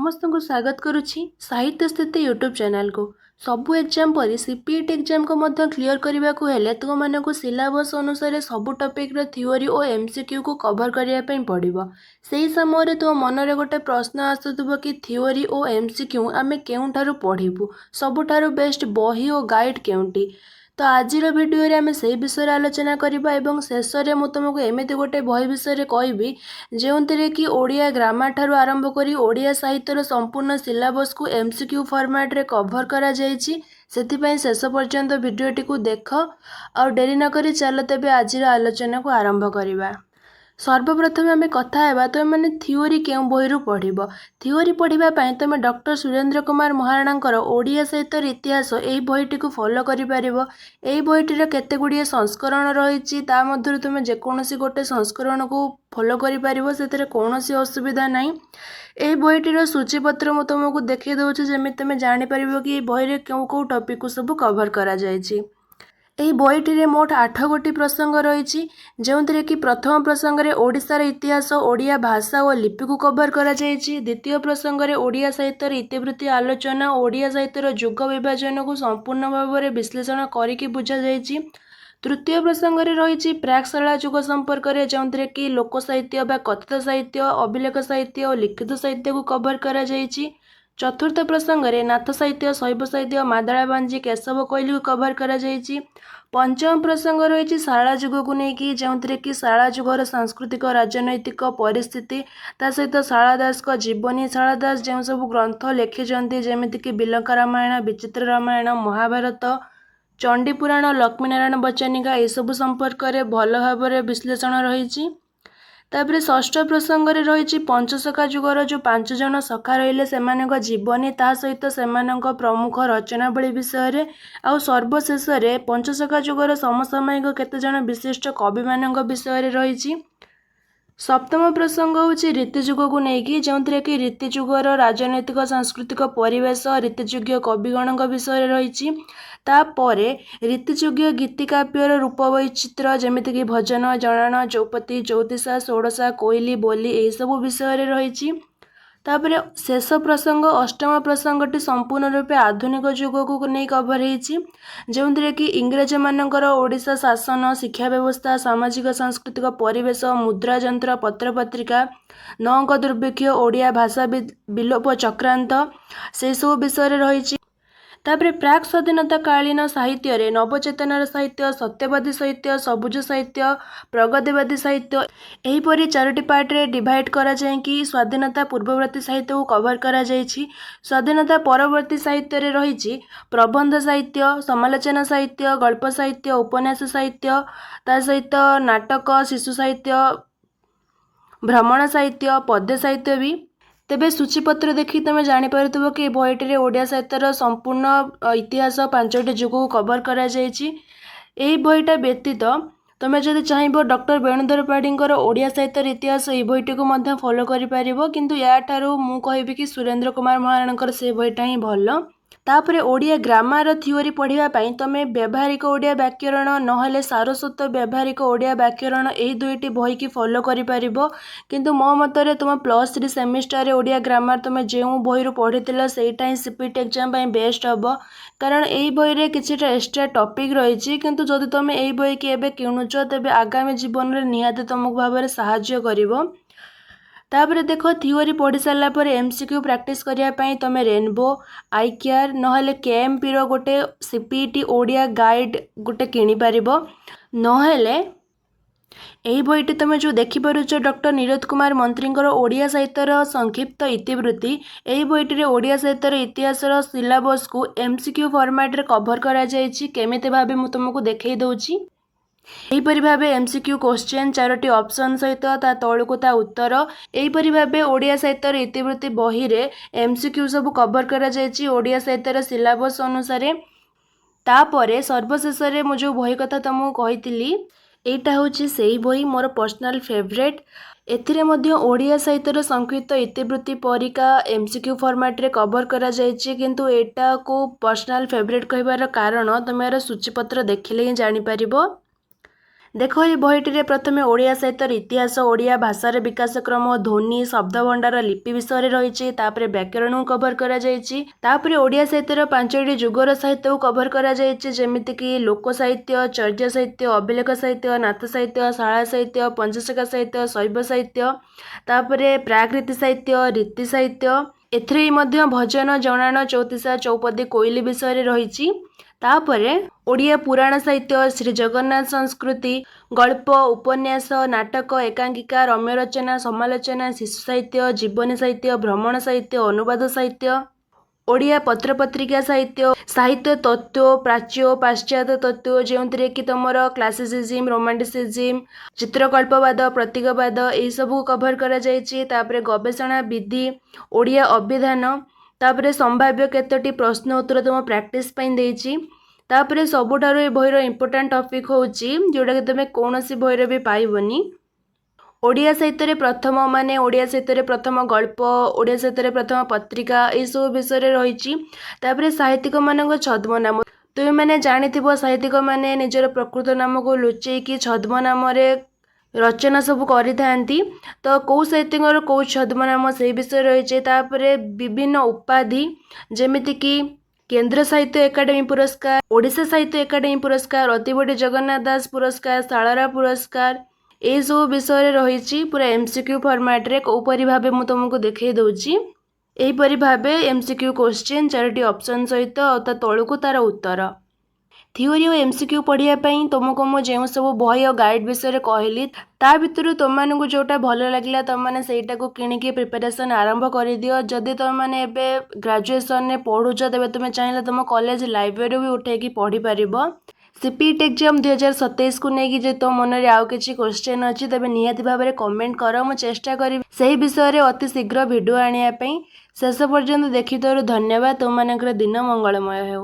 समस्त को स्वागत करुछि साहित्य स्थिति यूट्यूब चैनल को। सबु एग्जाम पर सीपीईटी एग्जाम को मध्य क्लियर करने को हेले तुम मानक सिलेबस अनुसार सबु टॉपिक रो थ्योरी और एमसीक्यू को कवर करने पड़ो। से समय तुम मन में गोटे प्रश्न आसुव कि थ्योरी और एमसीक्यू आम केउठारु पढ़ू, सबुठारु बेस्ट बही और गाइड केउटी। तो आज भिडियो रे आमे से विषय आलोचना करबा एवं शेष में मुझे तुमको एमती गोटे बही विषय कहबी जो कि ओडिया ग्रामर ठारू आरंभ करी ओडिया साहित्यर संपूर्ण सिलेबस को एमसीक्यू फॉर्मेट रे कवर करा जायछि। सेथिपई शेष पर्यंत भिडियोटी को देख और डेरी न करी चलो तेबे आज आलोचना को आरंभ करिबा। सर्वप्रथम आम कथा हेबा तुम मैंने थ्योरी क्यों बही पढ़। थ्योरी पढ़ापी तुम डॉक्टर सुरेंद्र कुमार महाराणा ओडिया साहित्यर इतिहास यही बहीटी को फॉलो कर बहीटीर केते गुड़िए संस्करण रही तुम जेकोसी गोटे संस्करण को फॉलो कर से कौन असुविधा ना। यही बहीटीर सूचीपत्र मुझे तुमको देखी दूसरी जमी तुम जापर कि बही क्यों कौ टॉपिक को सब कवर करा जायछि। यही बहीटी मोट 8 गोटी प्रसंग रही जो कि प्रथम प्रसंग में ओडिशार इतिहास ओडिया भाषा और लिपि को कवर करा जायछि। द्वितीय प्रसंग में ओडिया साहित्यर इतिवृत्ति आलोचना ओडिया साहित्यर जुग विभाजन को संपूर्ण भाव में विश्लेषण करके बुझा जायछि। तृतीय प्रसंग में रही प्राक्शाला जुग संपर्क में जो कि लोक साहित्य बा कथित साहित्य अभिलेख साहित्य और लिखित साहित्य को कवर करा जायछि। चतुर्थ प्रसंग में नाथ साहित्य शैव साहित्य मादळा बांजी केशव कोइली को कवर करा जायछि। पंचम प्रसंग रही शाला जुग को लेकिन जो कि शाला जुगर सांस्कृतिक राजनैतिक परिस्थिति ता सहित शाला दास को जीवनी शाला दास जो सब ग्रंथ लिखिं जमीक बिलका रामायण विचित्र रामायण महाभारत चंडीपुराण लक्ष्मीनारायण बचनिका यू संपर्क में भल भाव विश्लेषण रही। तापर षष्ठ प्रसंग में रही पंचसखा जुगर जो 5 जन सखा रहिले सेमानक जीवनी ता सहित सेमानक प्रमुख रचनावली विषय आउ सर्वशेष में पंचसखा जुगर समसामयिक केते जन विशिष्ट कवि मानक विषय रही। सप्तम प्रसंग हूँ रीतिजुग को लेकिन जो कि रीतिजुगर राजनैतिक सांस्कृतिक परिवेश रीतिजुग कविगण विषय रही। तापरे रीतिजुग्य गीतिकाव्यर रूप वैचित्र जमीक भजन जनाण चौपती चौतीसा षोड़शा कोइली बोली यही सब विषय रही। तापर शेष प्रसंग अष्टम प्रसंगटी संपूर्ण रूपे आधुनिक जुग को नहीं कवर होती जो कि इंग्रज मानकर ओडिशा शासन शिक्षा व्यवस्था सामाजिक सांस्कृतिक परिवेश मुद्रा यंत्र पत्र पत्रिका नौक दुर्भिक्ष ओडिया भाषा विलोप चक्रांत से सब विषय रही। तापर प्राक स्वाधीनता कालीन साहित्य रे नवचेतनार साहित्य सत्यवादी साहित्य सबुज साहित्य प्रगतिवादी साहित्य एहीपरी 4टी पार्ट रे डिवाइड करा जाए कि स्वाधीनता पूर्ववर्ती साहित्य को कवर करा जायछि। स्वाधीनता परवर्ती साहित्य रे रही प्रबंध साहित्य समालोचना साहित्य गल्प साहित्य उपन्यास साहित्य ता सहित नाटक शिशु साहित्य भ्रमण साहित्य पद्य साहित्य भी। तेबे सूचीपत्र देखि तुम जापर कि बहीटी ओडिया साहित्यर संपूर्ण इतिहास 5टी जुग को कवर करा जायछि। एही बहीटा व्यतीत तुम जदि चाहिए डॉक्टर वेणुधर पाढ़ींकर ओडिया साहित्यर इतिहास ये बहीटी को मध्य फॉलो करिपारिबो किंतु या ठारू मु कहबी कि सुरेंद्र कुमार महाराणकर से बहीटा ही भल। तापर ओडिया ग्रामर थ्योरी पढ़ापी तुम व्यावहारिक ओडिया व्याकरण नहले सारस्वत व्यावहारिक ओडिया व्याकरण यही 2टी बही की फॉलो करिपारिबो किंतु मो मतरे तुम +3 सेमिस्टर रे ओडिया ग्रामर तुम जो बही पढ़ी सेटा ही सीपीटी एग्जाम बेस्ट हम कारण यही बही रे किछिटा एक्स्ट्रा टॉपिक रही किंतु जदि तुम यही बही की एबे किणुच तेबे आगामी जीवन में निहाती तुमको भाव में साहाय्य करिवो। तापर देख थ्योरी पढ़ी सारा पर एमसीक्यू प्रैक्टिस करने तुम रेनबो आईकेआर नहले केएमपी रो गोटे सीपीटी ओडिया गाइड गोटे किनी पारिबो नहले यही बहीटी तुम जो देखिपुच डॉक्टर नीरज कुमार मंत्री ओडिया साहित्यर संक्षिप्त इतिवृत्ति यही बहीटी ओडिया साहित्यर इतिहास सिलेबस को एमसीक्यू फॉर्मेट रे कवर करा जायछि। केमिति भाबे मु तुमको देखै दउछि यहीपरि भाव एमसीक्यू क्वेश्चन 4टी ऑप्शन सहित ता तौलू ता उत्तर यहीपरि भाव ओडिया साहित्यर इतिवृत्ति बही रे एमसीक्यू सब कवर करा जायछि ओडिया साहित्यर सिलेबस अनुसार। तापरे सर्वशेष रे मु जो बही कथा तुमको कही एटा होछि सेही बही मोर पर्सनल फेवरेट। एथिरे मध्य ओडिया साहित्यर संक्षिप्त इतिवृत्ति परीक्षा एमसीक्यू फॉर्मेट रे कवर करा जायछि किंतु एटा को पर्सनल फेवरेट कहबार कारण तुम यार सूचीपत्र देखिले ही जानि परिबो। देख ये बहीटी प्रथम ओडिया साहित्यर इतिहास ओडिया भाषार विकास क्रम ध्वनि शब्द भंडार लिपि विषय रही व्याकरण को कभर कर ओडिया साहित्यर 5टी जुगर साहित्य को कभर करमितिक लोक साहित्य चर्या साहित्य अभिलेख साहित्य नाथ साहित्य शाला साहित्य पंचशखा साहित्य शैव साहित्य तापर प्राकृति साहित्य रीति साहित्य एथरे भजन जनाण चौतीसा चौपदी कोइली विषय रही तापरे ओडिया पुराण साहित्य श्री जगन्नाथ संस्कृति गल्प उपन्यास नाटक एकांकिका रम्य रचना समालोचना शिशु साहित्य जीवनी साहित्य भ्रमण साहित्य अनुवाद साहित्य ओडिया पत्र पत्रिका साहित्य साहित्य तत्व प्राच्य पाश्चात्य तत्व जो कि तुम क्लासिसिज्म रोमांटिसिज्म चित्रकल्पवाद प्रतीकवाद यही सब कभर कर गवेषणा विधि ओडिया अभिधान तापरे संभाव्य केतोटी प्रश्न उत्तर तुम प्रैक्टिस देछि तापरे सबुठारु ए बहिर इंपोर्टेंट टॉपिक होउची जोटा कि तुम कौन सी बहिर भी पाइबनी ओडिया साहित्य प्रथम माने ओडिया साहित्य प्रथम गल्प ओडिया साहित्य प्रथम पत्रिका यह सब विषय रही तापरे साहित्यिक मान छद्म नाम तुम मैंने जानिथिबो साहित्यिक माने निजर प्रकृत नाम को लुचेकी छद्म नाम रचना सब करि थांती तो कौ साहित्यिकर कौ छद्म नाम से विषय रही तापरे विभिन्न उपाधि जेमिति कि केंद्र साहित्य एकाडेमी पुरस्कार ओडिशा साहित्य एकाडेमी पुरस्कार अतिबड़ी जगन्नाथ दास पुरस्कार शालारा पुरस्कार यही सब विषय रही पूरा एमसीक्यू फॉर्मेट रे कोपरी भाबे मु तुमको देखै दउची एहीपरि भाबे एमसीक्यू क्वेश्चन 4टी ऑप्शन सहित ता तळुको तार उत्तर थियोरी और एमसीक्यू पढ़ाई तुमको मुझे सब बही और गाइड विषय कहली ता भितर तुम मानक जोटा भल लगे तुम मैंने सहीटा को किणिकी प्रिपेरेसन आरंभ कर दियो जदि तुम मैंने ग्रेजुएशन में पढ़ुच तेज तुम चाहिए तुम कॉलेज लाइब्रेरी भी उठेकी पढ़ी पार सीपीटी एग्जाम 2027 को लेकिन जो तो मन में आउ कि क्वेश्चन अच्छी तेज निहाती भाव में कमेंट कर मु चेष्टा करी से विषय अति शीघ्र भिडियो आने शेष पर्यंत देखिथार धन्यवाद तुम मानकर दिन मंगलमय हो।